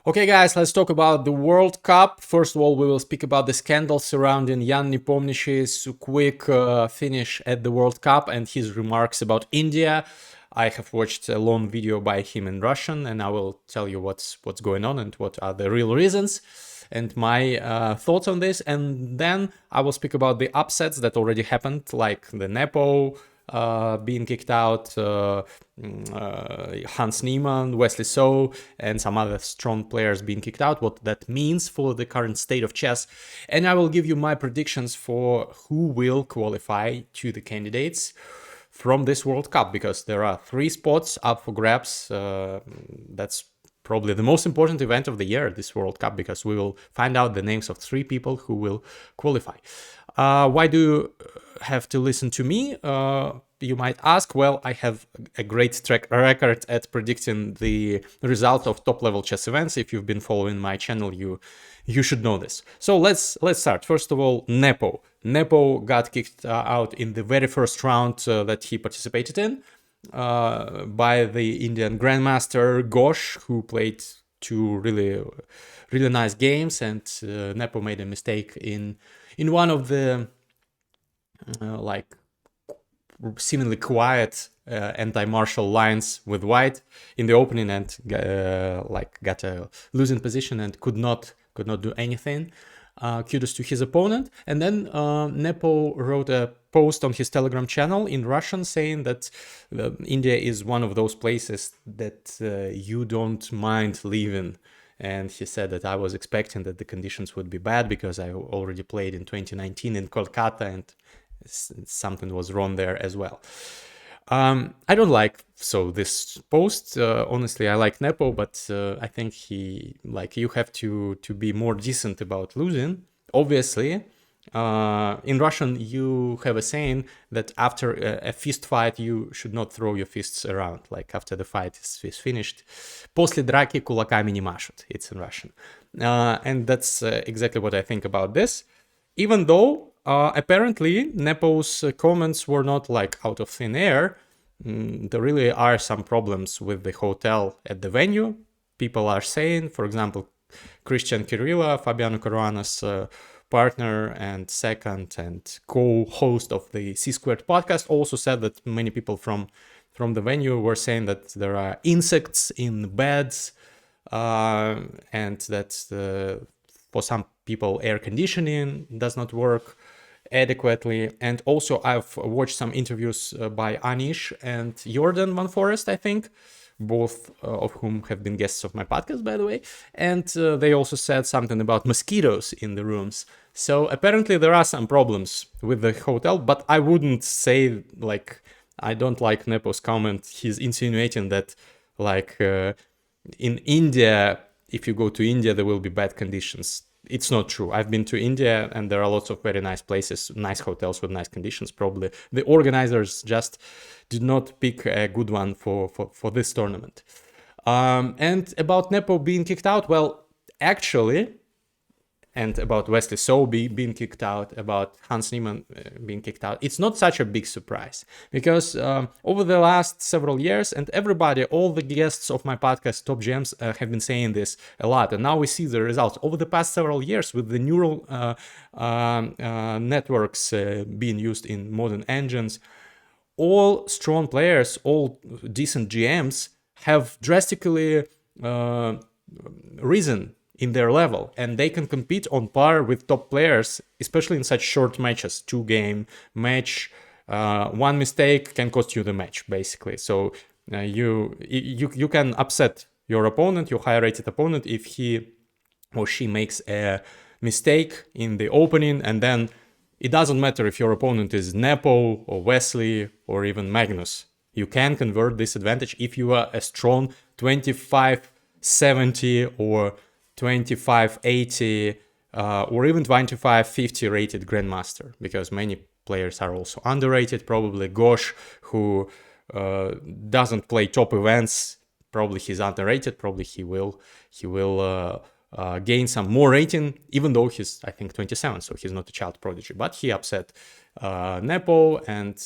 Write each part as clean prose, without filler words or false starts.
Okay, guys, let's talk about the World Cup. First of all, we will speak about the scandal surrounding Jan Nepomniachtchi's quick finish at the World Cup and his remarks about India. I have watched a long video by him in Russian, and I will tell you what's going on and what are the real reasons and my thoughts on this. And then I will speak about the upsets that already happened, like the NEPO being kicked out, Hans Niemann, Wesley So, and some other strong players being kicked out, what that means for the current state of chess. And I will give you my predictions for who will qualify to the candidates from this World Cup, because there are 3 spots up for grabs. That's probably the most important event of the year, this World Cup, because we will find out the names of 3 people who will qualify. Why do you have to listen to me? You might ask. Well, I have a great track record at predicting the result of top-level chess events. If you've been following my channel, you should know this. So let's start. First of all, NEPO. NEPO got kicked out in the very first round that he participated in by the Indian Grandmaster Ghosh, who played 2 really nice games, and NEPO made a mistake in one of the like seemingly quiet anti-martial lines with white in the opening, and got a losing position and could not do anything. Kudos to his opponent. And then NEPO wrote a post on his Telegram channel in Russian saying that India is one of those places that you don't mind leaving. And he said that I was expecting that the conditions would be bad because I already played in 2019 in Kolkata and something was wrong there as well. I don't like this post. Honestly, I like NEPO, but I think you have to be more decent about losing. Obviously, in Russian, you have a saying that after a fist fight, you should not throw your fists around. Like after the fight is finished, после драки кулаками не машут. It's in Russian, and that's exactly what I think about this. Even though apparently NEPO's comments were not like out of thin air. There really are some problems with the hotel at the venue. People are saying, for example, Cristian Chirila, Fabiano Caruana's partner and second and co-host of the C-Squared podcast, also said that many people from the venue were saying that there are insects in the beds, and that for some people air conditioning does not work adequately. And also I've watched some interviews by Anish and Jorden van Foreest, I think, both of whom have been guests of my podcast, by the way, and they also said something about mosquitoes in the rooms. So apparently there are some problems with the hotel, but I wouldn't say, I don't like NEPO's comment. He's insinuating that in India, if you go to India, there will be bad conditions. It's not true. I've been to India and there are lots of very nice places, nice hotels with nice conditions. Probably the organizers just did not pick a good one for this tournament. And about NEPO being kicked out, well, actually, and about Wesley So being kicked out, about Hans Niemann being kicked out, it's not such a big surprise, because over the last several years, and everybody, all the guests of my podcast, Top Gems, have been saying this a lot, and now we see the results. Over the past several years, with the neural networks being used in modern engines, all strong players, all decent GMs have drastically risen in their level, and they can compete on par with top players, especially in such short matches. 2-game match, one mistake can cost you the match, basically. So you can upset your opponent, your higher-rated opponent, if he or she makes a mistake in the opening, and then it doesn't matter if your opponent is NEPO or Wesley or even Magnus. You can convert this advantage if you are a strong 25-70 or 25-80 or even 25-50 rated grandmaster, because many players are also underrated. Probably Ghosh, who doesn't play top events, probably he's underrated. Probably he will gain some more rating, even though he's, I think, 27, so he's not a child prodigy. But he upset NEPO, and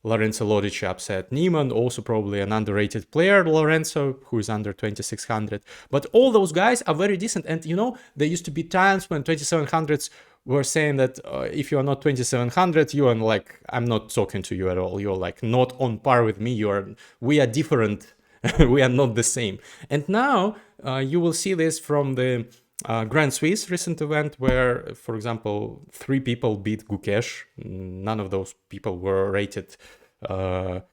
Lorenzo Lodic upset niemann, also probably an underrated player, Lorenzo, who is under 2600. But all those guys are very decent. And you know, there used to be times when 2700s were saying that if you are not 2700, you are like, I'm not talking to you at all. You're like not on par with me. We are different. We are not the same. And now you will see this from the Grand Swiss recent event where, for example, 3 people beat Gukesh. None of those people were rated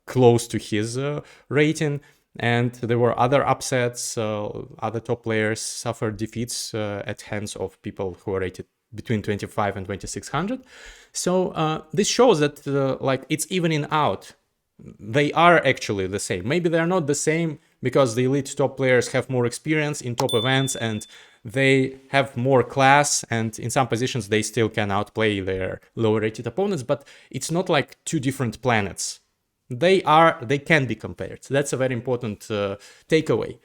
close to his rating. And there were other upsets. Other top players suffered defeats at hands of people who were rated between 25 and 2600. So this shows that like it's evening out. They are actually the same. Maybe they're not the same because the elite top players have more experience in top events and they have more class, and in some positions they still can outplay their lower rated opponents, but it's not like 2 different planets. They can be compared. That's a very important takeaway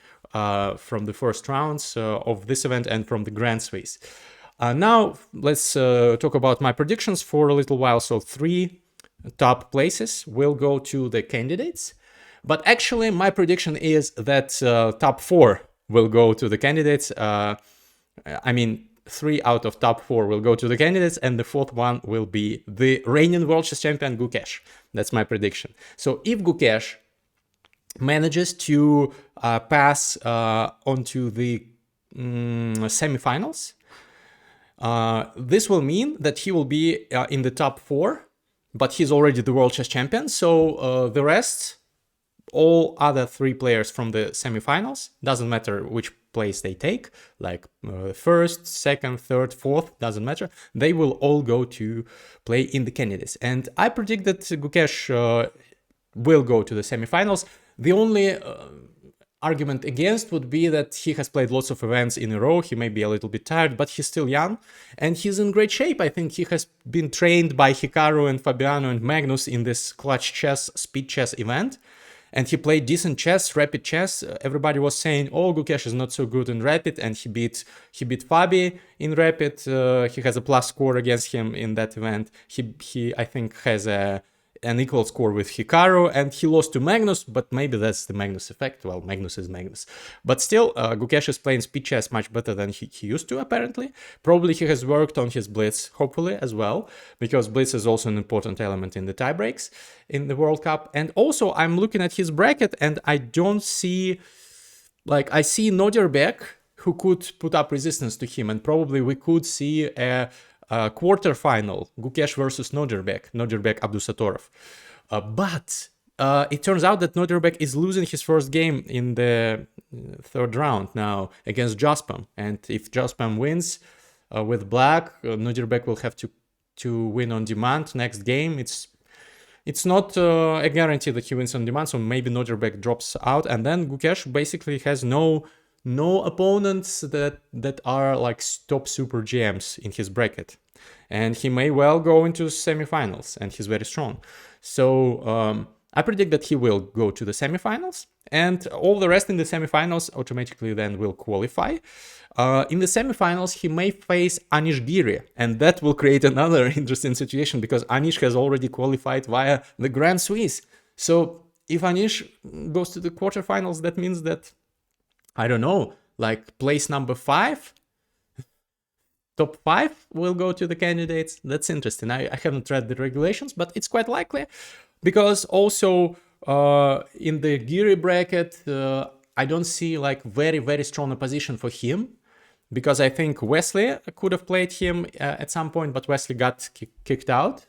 from the first rounds of this event and from the Grand Swiss. Now let's talk about my predictions for a little while. So 3 top places will go to the candidates, but actually my prediction is that top 4 will go to the candidates. I mean, 3 out of top 4 will go to the candidates, and the 4th one will be the reigning world chess champion Gukesh. That's my prediction. So if Gukesh manages to pass onto the semifinals, this will mean that he will be in the top 4. But he's already the world chess champion, so the rest, all other 3 players from the semifinals, doesn't matter which place they take, like first, second, third, fourth, doesn't matter, they will all go to play in the candidates. And I predict that Gukesh will go to the semifinals. The only argument against would be that he has played lots of events in a row. He may be a little bit tired, but he's still young and he's in great shape. I think he has been trained by Hikaru and Fabiano and Magnus in this clutch chess, speed chess event. And he played decent chess, rapid chess. Everybody was saying, oh, Gukesh is not so good in rapid, and he beat Fabi in rapid. He has a plus score against him in that event. He I think has an equal score with Hikaru, and he lost to Magnus, but maybe that's the Magnus effect. Well, Magnus is Magnus. But still, Gukesh is playing speed chess much better than he used to, apparently. Probably he has worked on his blitz, hopefully, as well, because blitz is also an important element in the tiebreaks in the World Cup. And also, I'm looking at his bracket, and I don't see... Like, I see nodirbek, who could put up resistance to him, and probably we could see a quarterfinal, Gukesh versus Nodirbek Abdusattorov. But it turns out that Nodirbek is losing his first game in the 3rd round now against Jospam. And if Jospam wins with black, Nodirbek will have to win on demand next game. It's not a guarantee that he wins on demand, so maybe Nodirbek drops out, and then Gukesh basically has no opponents that are like top super GMs in his bracket. And he may well go into semifinals, and he's very strong. So I predict that he will go to the semifinals, and all the rest in the semifinals automatically then will qualify. In the semifinals, he may face Anish Giri, and that will create another interesting situation because Anish has already qualified via the Grand Swiss. So if Anish goes to the quarterfinals, that means that, I don't know, like place number 5, top 5 will go to the candidates. That's interesting. I haven't read the regulations, but it's quite likely because also in the Giri bracket, I don't see like very, very strong opposition for him because I think Wesley could have played him at some point, but Wesley got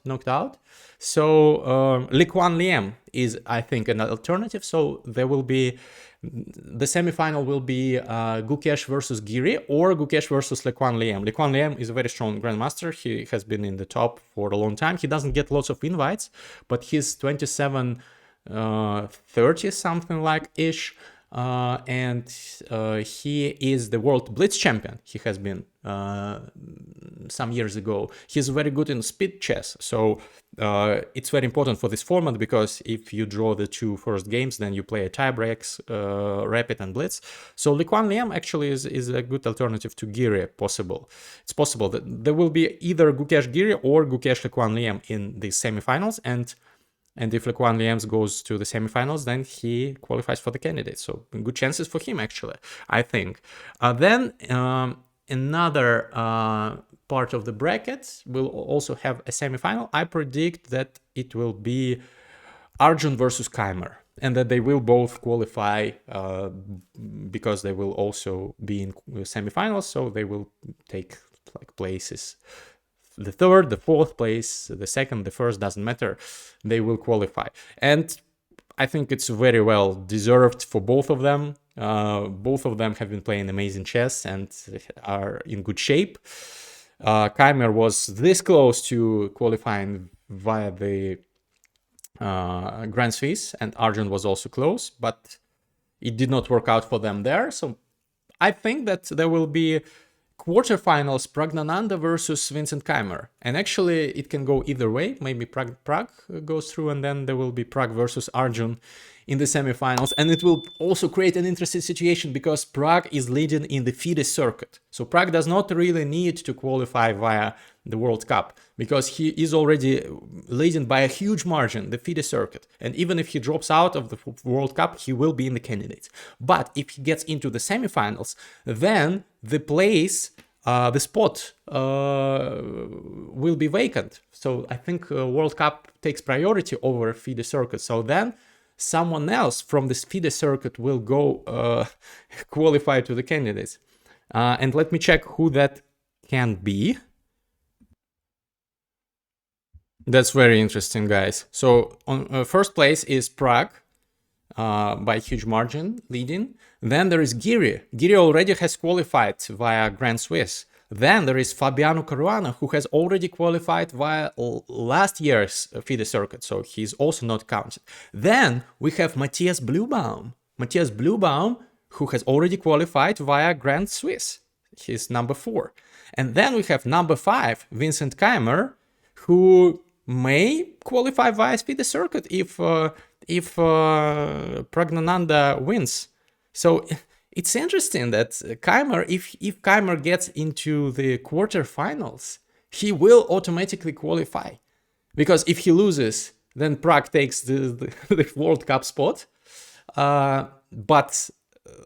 knocked out. So liem is, I think, an alternative. So there will be, the semifinal will be Gukesh versus Giri or Gukesh versus liem. Liem is a very strong grandmaster. He has been in the top for a long time. He doesn't get lots of invites, but he's 27, 30 something like ish. And he is the world blitz champion. He has been some years ago. He's very good in speed chess. So it's very important for this format because if you draw the 2 first games, then you play a tiebreaks, rapid and blitz. So liem actually is a good alternative to Giri. It's possible that there will be either Gukesh Giri or Gukesh liem in the semifinals. And And if Lequan Liems goes to the semifinals, then he qualifies for the candidate. So good chances for him, actually, I think. Then another part of the bracket will also have a semifinal. I predict that it will be Arjun versus Keymer, and that they will both qualify because they will also be in semifinals. So they will take like places. The third, the fourth place, the second, the first, doesn't matter. They will qualify. And I think it's very well deserved for both of them. Both of them have been playing amazing chess and are in good shape. Keymer was this close to qualifying via the Grand Swiss, and Arjun was also close, but it did not work out for them there. So I think that there will be quarterfinals, Praggnanandhaa versus Vincent Keymer. And actually, it can go either way. Maybe Prague goes through, and then there will be Prague versus Arjun in the semifinals. And it will also create an interesting situation because Prague is leading in the FIDE circuit. So Prague does not really need to qualify via the World Cup because he is already leading by a huge margin, the FIDE circuit. And even if he drops out of the World Cup, he will be in the candidates. But if he gets into the semifinals, then the place, the spot will be vacant. So I think World Cup takes priority over FIDE circuit. So then someone else from this FIDE circuit will go qualify to the candidates. And let me check who that can be. That's very interesting, guys. So on first place is Prague by a huge margin, leading. Then there is Giri. Giri already has qualified via Grand Swiss. Then there is Fabiano Caruana, who has already qualified via last year's FIDE circuit, so he's also not counted. Then we have Matthias Bluebaum. Matthias Bluebaum, who has already qualified via Grand Swiss. He's number 4. And then we have number 5, Vincent Keymer, who may qualify via FIDE circuit if Praggnanandhaa wins. So it's interesting that Keymer, if Keymer gets into the quarterfinals, he will automatically qualify. Because if he loses, then Prague takes the World Cup spot. But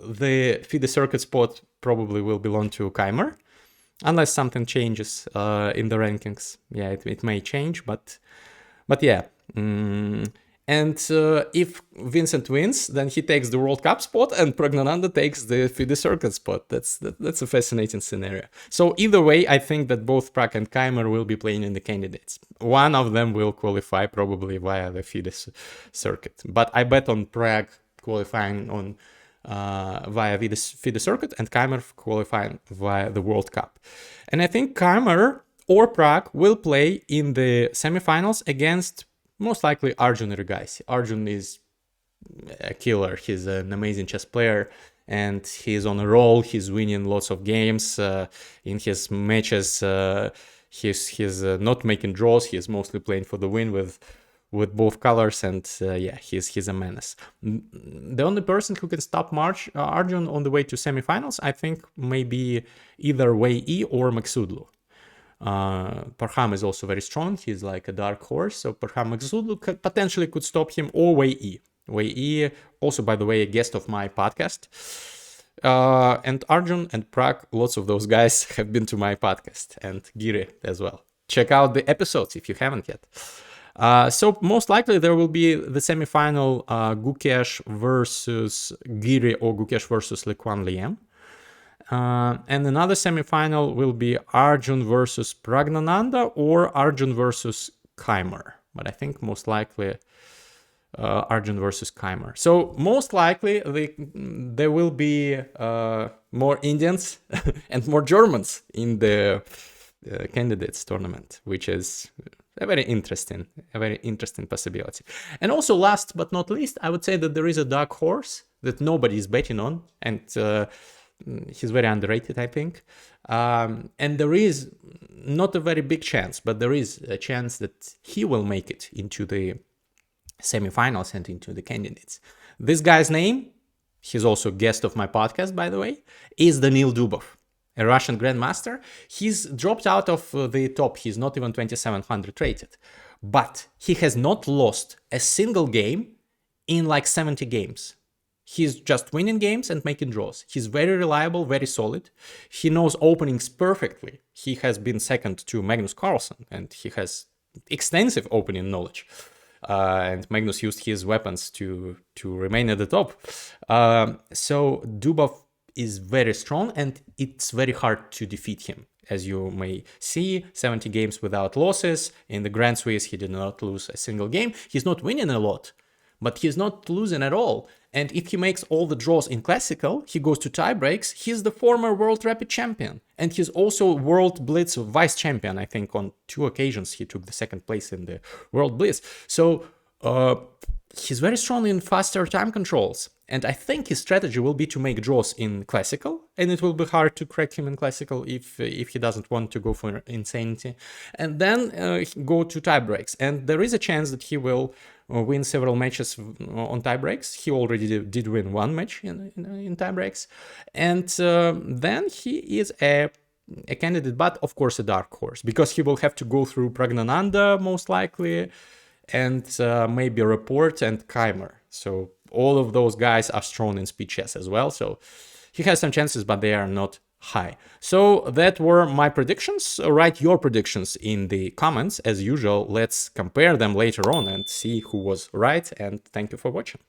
the FIDE circuit spot probably will belong to Keymer. Unless something changes in the rankings. Yeah, it may change, but yeah. And if Vincent wins, then he takes the World Cup spot and Praggnanandhaa takes the FIDE circuit spot. That's a fascinating scenario. So either way, I think that both Prague and Keymer will be playing in the candidates. One of them will qualify probably via the FIDE circuit. But I bet on Prague qualifying on via FIDE circuit and Keymer qualifying via the World Cup. And I think Keymer or Prague will play in the semifinals against most likely Arjun Erigaisi. Arjun is a killer. He's an amazing chess player and he's on a roll. He's winning lots of games in his matches. He's not making draws. He's mostly playing for the win with both colors, and yeah, he's a menace. The only person who can stop Arjun on the way to semifinals, I think, may be either Wei Yi or Maksudlu. Parham is also very strong. He's like a dark horse, so Parham Maksudlu potentially could stop him, or Wei Yi. Wei Yi, also, by the way, a guest of my podcast. And Arjun and Prague, lots of those guys have been to my podcast, and Giri as well. Check out the episodes if you haven't yet. So most likely there will be the semifinal Gukesh versus Giri or Gukesh versus Lequan Liem. And another semifinal will be Arjun versus Praggnanandhaa or Arjun versus Keymer. But I think most likely Arjun versus Keymer. So most likely there will be more Indians and more Germans in the candidates tournament, which is a very interesting possibility. And also, last but not least, I would say that there is a dark horse that nobody is betting on, and he's very underrated, I think. And there is not a very big chance, but there is a chance that he will make it into the semifinals and into the candidates. This guy's name, he's also a guest of my podcast, by the way, is Danil Dubov, a Russian grandmaster. He's dropped out of the top. He's not even 2700 rated. but he has not lost a single game in like 70 games. He's just winning games and making draws. He's very reliable, very solid. He knows openings perfectly. He has been second to Magnus Carlsen, and he has extensive opening knowledge. And Magnus used his weapons to remain at the top. So Dubov is very strong, and it's very hard to defeat him. As you may see, 70 games without losses. In the Grand Swiss, he did not lose a single game. He's not winning a lot, but he's not losing at all. And if he makes all the draws in Classical, he goes to tie breaks. He's the former World Rapid Champion. And he's also World Blitz Vice Champion. I think on 2 occasions he took the 2nd place in the World Blitz. So he's very strong in faster time controls. And I think his strategy will be to make draws in Classical. And it will be hard to crack him in Classical if he doesn't want to go for insanity. And then go to tie breaks. And there is a chance that he will win several matches on tie breaks. He already did win 1 match in tie breaks. And then he is a candidate, but of course a dark horse, because he will have to go through Praggnanandhaa most likely, and maybe Report and Keymer. So all of those guys are strong in speed chess as well. So he has some chances, but they are not high. So that were my predictions. Write your predictions in the comments. As usual, let's compare them later on and see who was right. And thank you for watching.